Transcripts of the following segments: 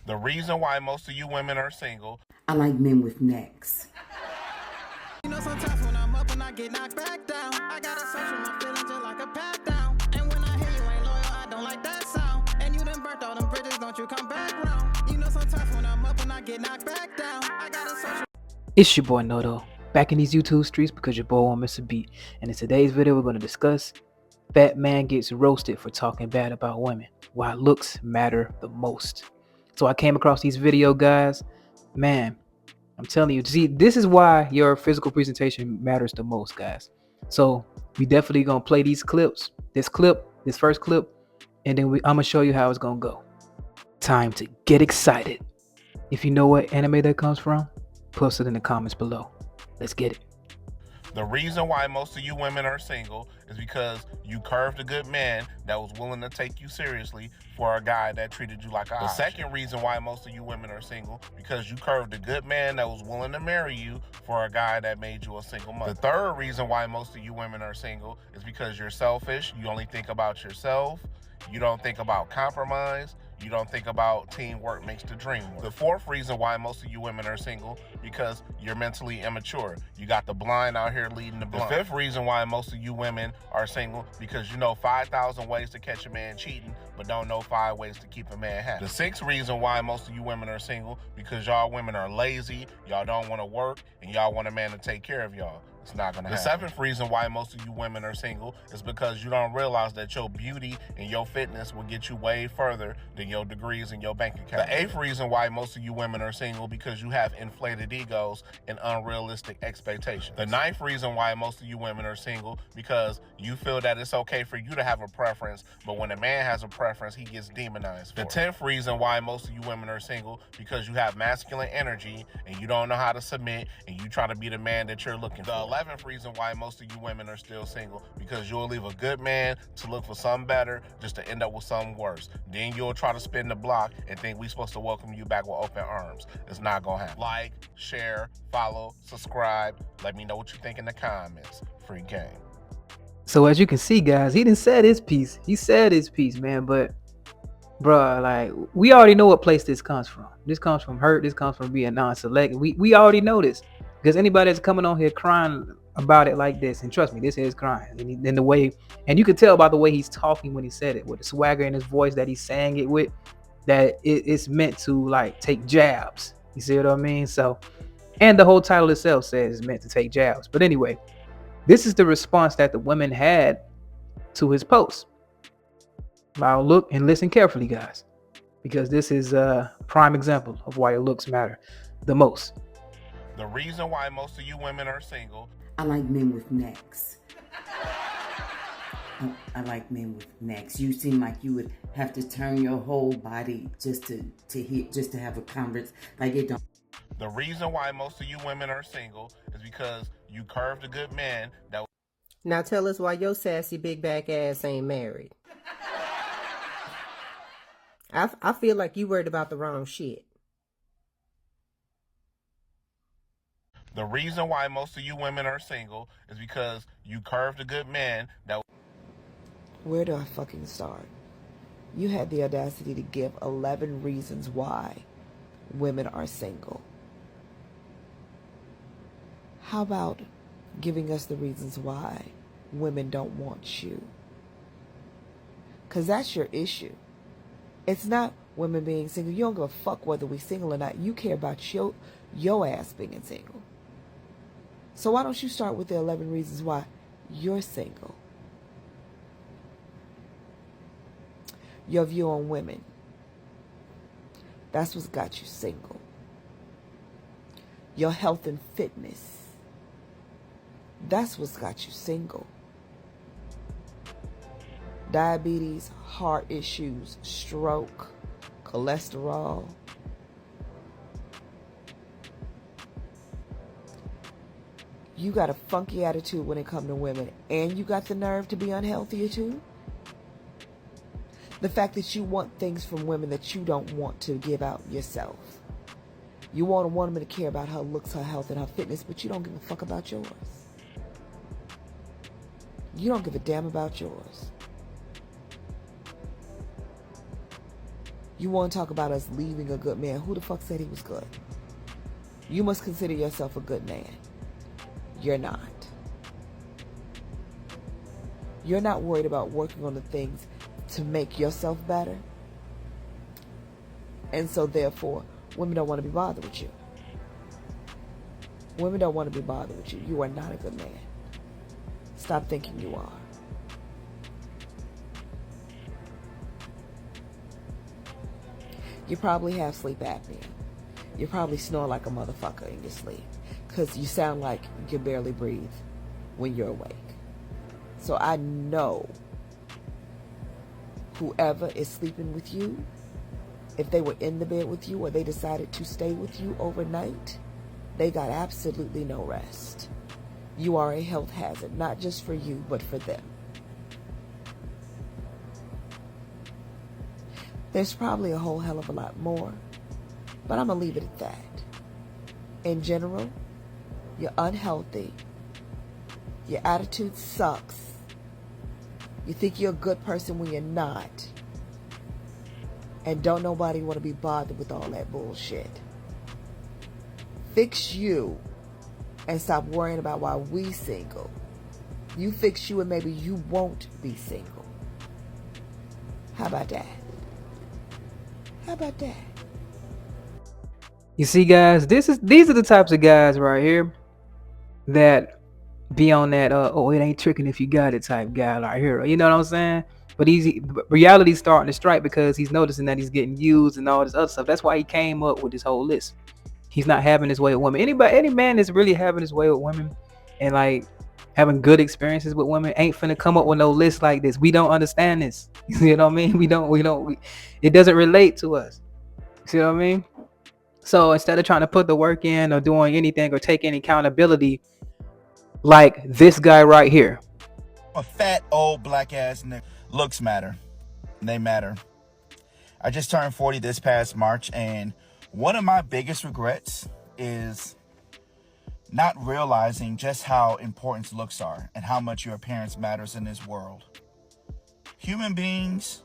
The reason why most of you women are single. I like men with necks. You know, sometimes when I'm up and I get knocked back down, I gotta search for my feelings just like a pat down. And when I hear you ain't loyal, I don't like that sound. And you done burnt all them bridges, don't you come back round. You know, sometimes when I'm up and I get knocked back down, I gotta search. It's your boy Noto, back in these YouTube streets because your boy won't miss a beat. And in today's video, we're going to discuss fat man gets roasted for talking bad about women, why looks matter the most. So I came across these video, guys. Man, I'm telling you, see, this is why your physical presentation matters the most, guys. So we definitely gonna play these clips, this first clip, and then I'm gonna show you how it's gonna go. Time to get excited. If you know what anime that comes from, post it in the comments below. Let's get it. The reason why most of you women are single is because you curved a good man that was willing to take you seriously for a guy that treated you like a option. The second reason why most of you women are single, because you curved a good man that was willing to marry you for a guy that made you a single mother. The third reason why most of you women are single is because you're selfish. You only think about yourself. You don't think about compromise. You don't think about teamwork makes the dream work. The fourth reason why most of you women are single, because you're mentally immature. You got the blind out here leading the blind. The fifth reason why most of you women are single, because you know 5,000 ways to catch a man cheating, but don't know 5 ways to keep a man happy. The sixth reason why most of you women are single, because y'all women are lazy, y'all don't want to work, and y'all want a man to take care of y'all. It's not gonna happen. The seventh reason why most of you women are single is because you don't realize that your beauty and your fitness will get you way further than your degrees and your bank account. The eighth reason why most of you women are single, because you have inflated egos and unrealistic expectations. The ninth reason why most of you women are single, because you feel that it's okay for you to have a preference, but when a man has a preference, he gets demonized for it. The 10th reason why most of you women are single, because you have masculine energy and you don't know how to submit and you try to be the man that you're looking for. The 11th reason why most of you women are still single, because you'll leave a good man to look for something better just to end up with something worse. Then you'll try to spin the block and think we're supposed to welcome you back with open arms. It's not gonna happen. Like, share, follow, subscribe. Let me know what you think in the comments. Free game. So as you can see, guys, he didn't say his piece. He said his piece, man, but bruh, like, we already know what place this comes from. This comes from hurt. This comes from being non-select. We already know this. Because anybody that's coming on here crying about it like this, and trust me, this is crying. And the way, and you can tell by the way he's talking when he said it, with the swagger in his voice that he's saying it with, that it's meant to like take jabs. You see what I mean? So, and the whole title itself says it's meant to take jabs. But anyway, this is the response that the women had to his post. Now look and listen carefully, guys, because this is a prime example of why your looks matter the most. The reason why most of you women are single. I like men with necks. I like men with necks. You seem like you would have to turn your whole body just to have a converse. Like it don't. The reason why most of you women are single is because you curved a good man that. Now tell us why your sassy big back ass ain't married. I feel like you worried about the wrong shit. The reason why most of you women are single is because you curved a good man that. Where do I fucking start? You had the audacity to give 11 reasons why women are single. How about giving us the reasons why women don't want you? Because that's your issue. It's not women being single. You don't give a fuck whether we single or not. You care about your ass being single. So why don't you start with the 11 reasons why you're single? Your view on women. That's what's got you single. Your health and fitness. That's what's got you single. Diabetes, heart issues, stroke, cholesterol. You got a funky attitude when it comes to women, and you got the nerve to be unhealthy too? The fact that you want things from women that you don't want to give out yourself. You want a woman to care about her looks, her health, and her fitness, but you don't give a fuck about yours. You don't give a damn about yours. You want to talk about us leaving a good man. Who the fuck said he was good? You must consider yourself a good man. You're not. You're not worried about working on the things to make yourself better. And so therefore, women don't want to be bothered with you. Women don't want to be bothered with you. You are not a good man. Stop thinking you are. You probably have sleep apnea. You probably snore like a motherfucker in your sleep because you sound like you can barely breathe when you're awake. So I know whoever is sleeping with you, if they were in the bed with you or they decided to stay with you overnight, they got absolutely no rest. You are a health hazard, not just for you, but for them. There's probably a whole hell of a lot more, but I'm going to leave it at that. In general, you're unhealthy. Your attitude sucks. You think you're a good person when you're not. And don't nobody want to be bothered with all that bullshit. Fix you and stop worrying about why we single. You fix you and maybe you won't be single. How about that? How about that? You see, guys, these are the types of guys right here that be on that oh, it ain't tricking if you got it type guy right here. You know what I'm saying? But reality's starting to strike because he's noticing that he's getting used and all this other stuff. That's why he came up with this whole list. He's not having his way with women. Any man that's really having his way with women and like having good experiences with women ain't finna come up with no list like this. We don't understand this. You know what I mean? It doesn't relate to us. See what I mean? So instead of trying to put the work in or doing anything or take any accountability, like this guy right here. A fat old black ass nigga. Looks matter. They matter. I just turned 40 this past March, and one of my biggest regrets is not realizing just how important looks are and how much your appearance matters in this world. Human beings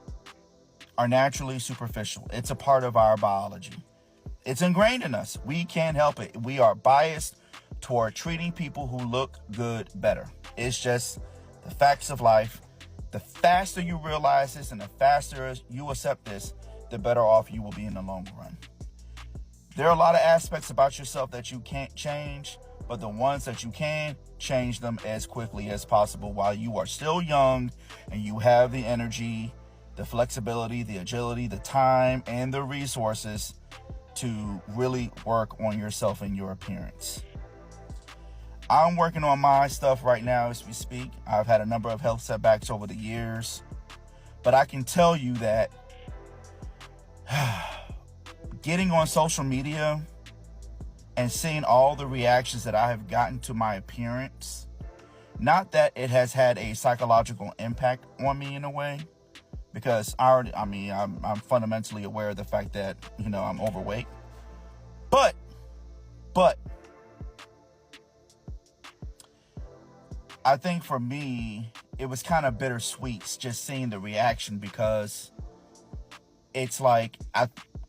are naturally superficial. It's a part of our biology. It's ingrained in us. We can't help it. We are biased toward treating people who look good better. It's just the facts of life. The faster you realize this and the faster you accept this, the better off you will be in the long run. There are a lot of aspects about yourself that you can't change, but the ones that you can, change them as quickly as possible while you are still young and you have the energy, the flexibility, the agility, the time, and the resources to really work on yourself and your appearance. I'm working on my stuff right now as we speak. I've had a number of health setbacks over the years, but I can tell you that getting on social media and seeing all the reactions that I have gotten to my appearance, not that it has had a psychological impact on me in a way, because I'm fundamentally aware of the fact that, I'm overweight. But I think for me, it was kind of bittersweet just seeing the reaction, because it's like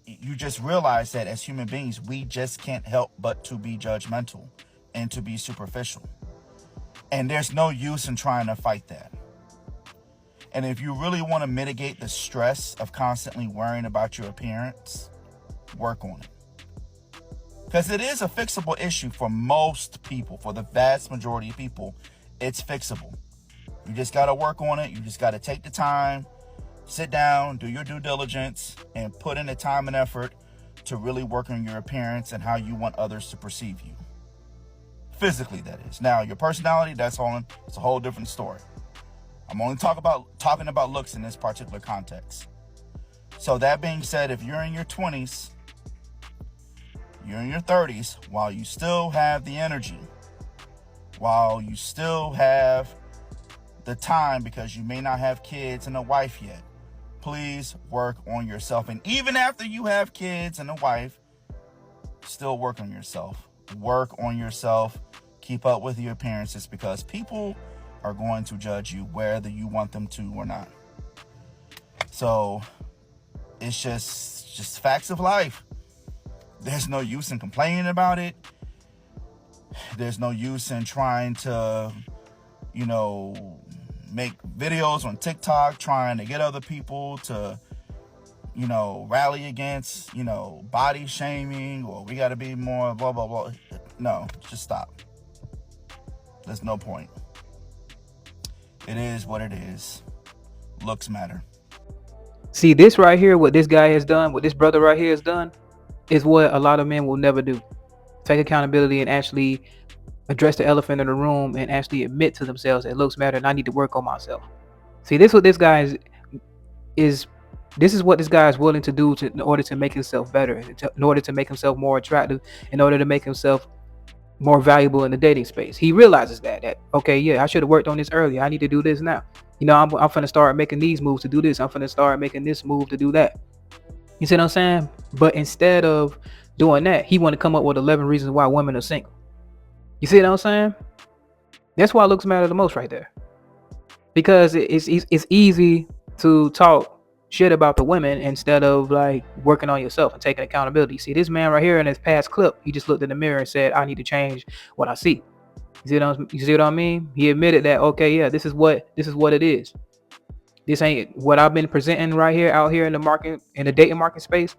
you just realize that as human beings, we just can't help but to be judgmental and to be superficial. And there's no use in trying to fight that. And if you really want to mitigate the stress of constantly worrying about your appearance, work on it. Because it is a fixable issue for most people. For the vast majority of people, it's fixable. You just got to work on it. You just got to take the time, sit down, do your due diligence, and put in the time and effort to really work on your appearance and how you want others to perceive you. Physically, that is. Now, your personality, it's a whole different story. I'm only talking about looks in this particular context. So that being said, if you're in your 20s, you're in your 30s, while you still have the energy, while you still have the time, because you may not have kids and a wife yet, please work on yourself. And even after you have kids and a wife, still work on yourself. Work on yourself. Keep up with your appearances, because people are going to judge you whether you want them to or not. So it's just just facts of life. There's no use in complaining about it. There's no use in trying to, make videos on TikTok, trying to get other people to, rally against, body shaming, or we got to be more blah, blah, blah. No, just stop. There's no point. It is what it is. Looks matter. See, this right here, what this guy has done, what this brother right here has done, is what a lot of men will never do. Take accountability and actually address the elephant in the room and actually admit to themselves that looks matter and I need to work on myself. See, this is what this guy is what this guy is willing to do in order to make himself better, in order to make himself more attractive, in order to make himself more valuable in the dating space. He realizes that okay, yeah, I should have worked on this earlier. I need to do this now. I'm finna start making these moves to do this. I'm finna start making this move to do that. You see what I'm saying? But instead of doing that, he want to come up with 11 reasons why women are single. You see what I'm saying? That's why looks matter the most right there. Because it's easy to talk shit about the women instead of like working on yourself and taking accountability. See, this man right here in his past clip, he just looked in the mirror and said, I need to change what I see. You see what I mean? He admitted that, okay, yeah, this is what it is. This ain't what I've been presenting right here out here in the market, in the dating market space,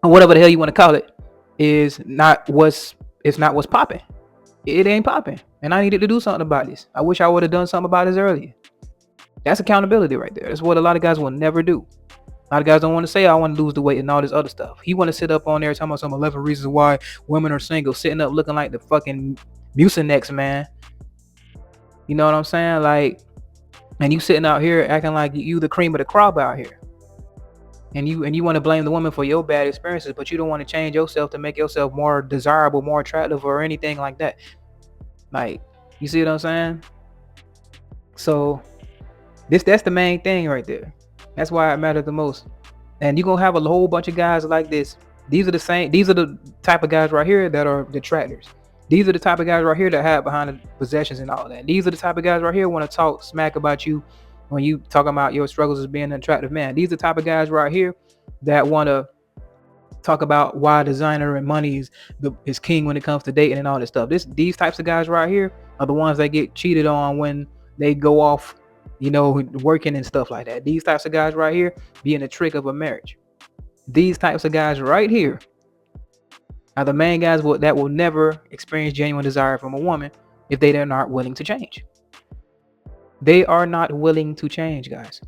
or whatever the hell you want to call it, it's not what's popping. It ain't popping. And I needed to do something about this. I wish I would have done something about this earlier. That's accountability right there. That's what a lot of guys will never do. A lot of guys don't want to say, I want to lose the weight and all this other stuff. He want to sit up on there talking about some 11 reasons why women are single, sitting up looking like the fucking Mucinex, man. You know what I'm saying? Like, and you sitting out here acting like you the cream of the crop out here. And you want to blame the woman for your bad experiences, but you don't want to change yourself to make yourself more desirable, more attractive, or anything like that. Like, you see what I'm saying? So that's the main thing right there. That's why it matters the most. And you're gonna have a whole bunch of guys like this. These are the type of guys right here that are detractors. These are the type of guys right here that hide behind the possessions and all that. These are the type of guys right here want to talk smack about you when you talking about your struggles as being an attractive man. These are the type of guys right here that want to talk about why designer and money is king when it comes to dating and all this stuff. These types of guys right here are the ones that get cheated on when they go off, working and stuff like that. These types of guys right here being a trick of a marriage. These types of guys right here are the main guys that will never experience genuine desire from a woman if they're not willing to change. They are not willing to change, guys.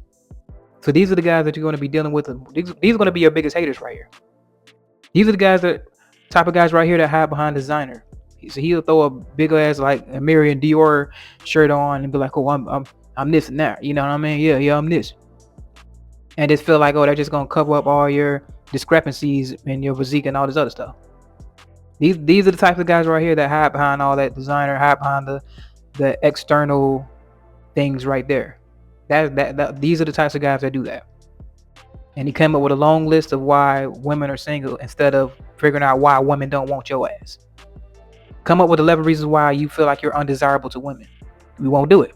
So these are the guys that you're going to be dealing with. These are going to be your biggest haters right here. These are the type of guys right here that hide behind designer. So he'll throw a big ass like a Marion Dior shirt on and be like, "Oh, I'm this and that." You know what I mean? Yeah, I'm this. And just feel like, oh, they're just gonna cover up all your discrepancies in your physique and all this other stuff. These are the types of guys right here that hide behind all that designer, hide behind the external things right there. These are the types of guys that do that. And he came up with a long list of why women are single instead of figuring out why women don't want your ass. Come up with 11 reasons why you feel like you're undesirable to women. We won't do it.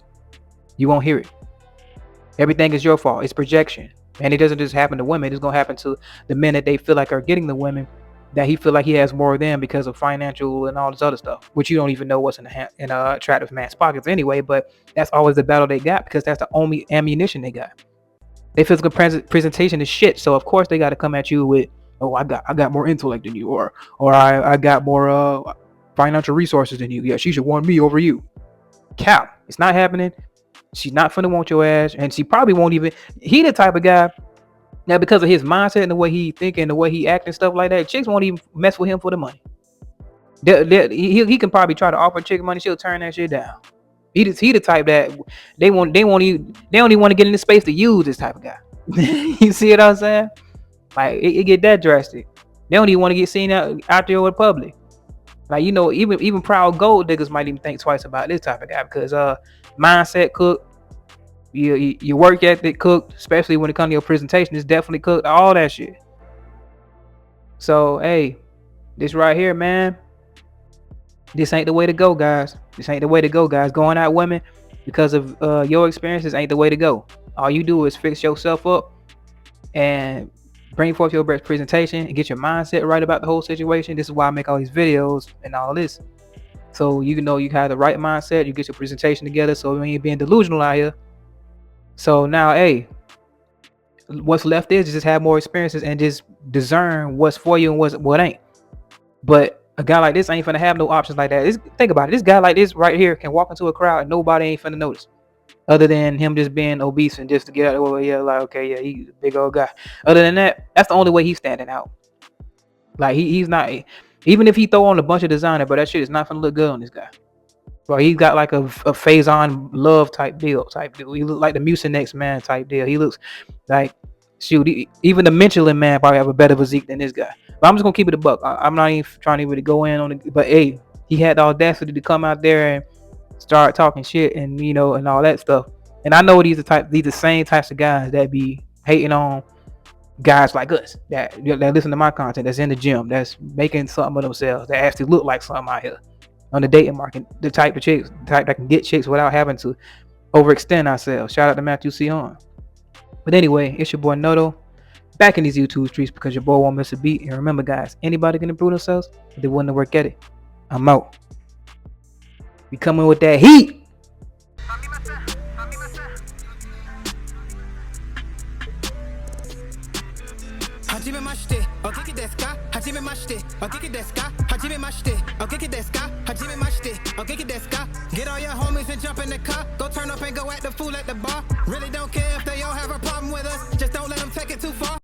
You won't hear it. Everything is your fault. It's projection. And it doesn't just happen to women. It's going to happen to the men that they feel like are getting the women that he feel like he has more of them because of financial and all this other stuff, which you don't even know what's in a attractive man's pockets anyway. But that's always the battle they got because that's the only ammunition they got. Their physical presentation is shit. So of course they got to come at you with, oh, I got more intellect than you, or I got more financial resources than you. Yeah, she should want me over you. Cap. It's not happening. She's not finna want your ass, and she probably won't even. He the type of guy that because of his mindset and the way he think and the way he act and stuff like that, chicks won't even mess with him for the money. He can probably try to offer a chick money, she'll turn that shit down. He the type that they don't even want to get in the space to use this type of guy. You see what I'm saying? Like it get that drastic. They don't even want to get seen out there with public. Like, even proud gold diggers might even think twice about this type of guy because mindset cooked, your work ethic cooked, especially when it comes to your presentation, is definitely cooked, all that shit. So hey, this right here, man, this ain't the way to go, guys. This ain't the way to go, guys. Going out women because of your experiences ain't the way to go. All you do is fix yourself up and bring forth your best presentation and get your mindset right about the whole situation. This is why I make all these videos and all this. So you know you have the right mindset, you get your presentation together, so when you're being delusional out here. So now, hey, what's left is just have more experiences and just discern what's for you and what ain't. But a guy like this ain't finna have no options like that. Think about it. This guy like this right here can walk into a crowd and nobody ain't finna notice, other than him just being obese and just to get out of the way. Yeah, like, okay, yeah, he's a big old guy. Other than that, that's the only way he's standing out. Like he's not, even if he throw on a bunch of designer, but that shit is not finna look good on this guy. Bro, he's got like a Faison Love type deal. He look like the Mucinex man type deal. He looks like, shoot, even the Michelin man probably have a better physique than this guy. But I'm just gonna keep it a buck. I'm not even trying to really go in on it. But hey, he had the audacity to come out there and start talking shit and and all that stuff. And I know these are the same types of guys that be hating on guys like us that listen to my content, that's in the gym, that's making something of themselves, that actually look like something out here on the dating market, the type that can get chicks without having to overextend ourselves. Shout out to Matthew C. Horn. But anyway, it's your boy Noto, back in these YouTube streets because your boy won't miss a beat. And remember, guys, anybody can improve themselves if they willing to work at it. I'm out. We coming with that heat. Get all your homies and jump in the car. Go turn up and go at the fool at the bar. Really don't care if they all have a problem with us. Just don't let them take it too far.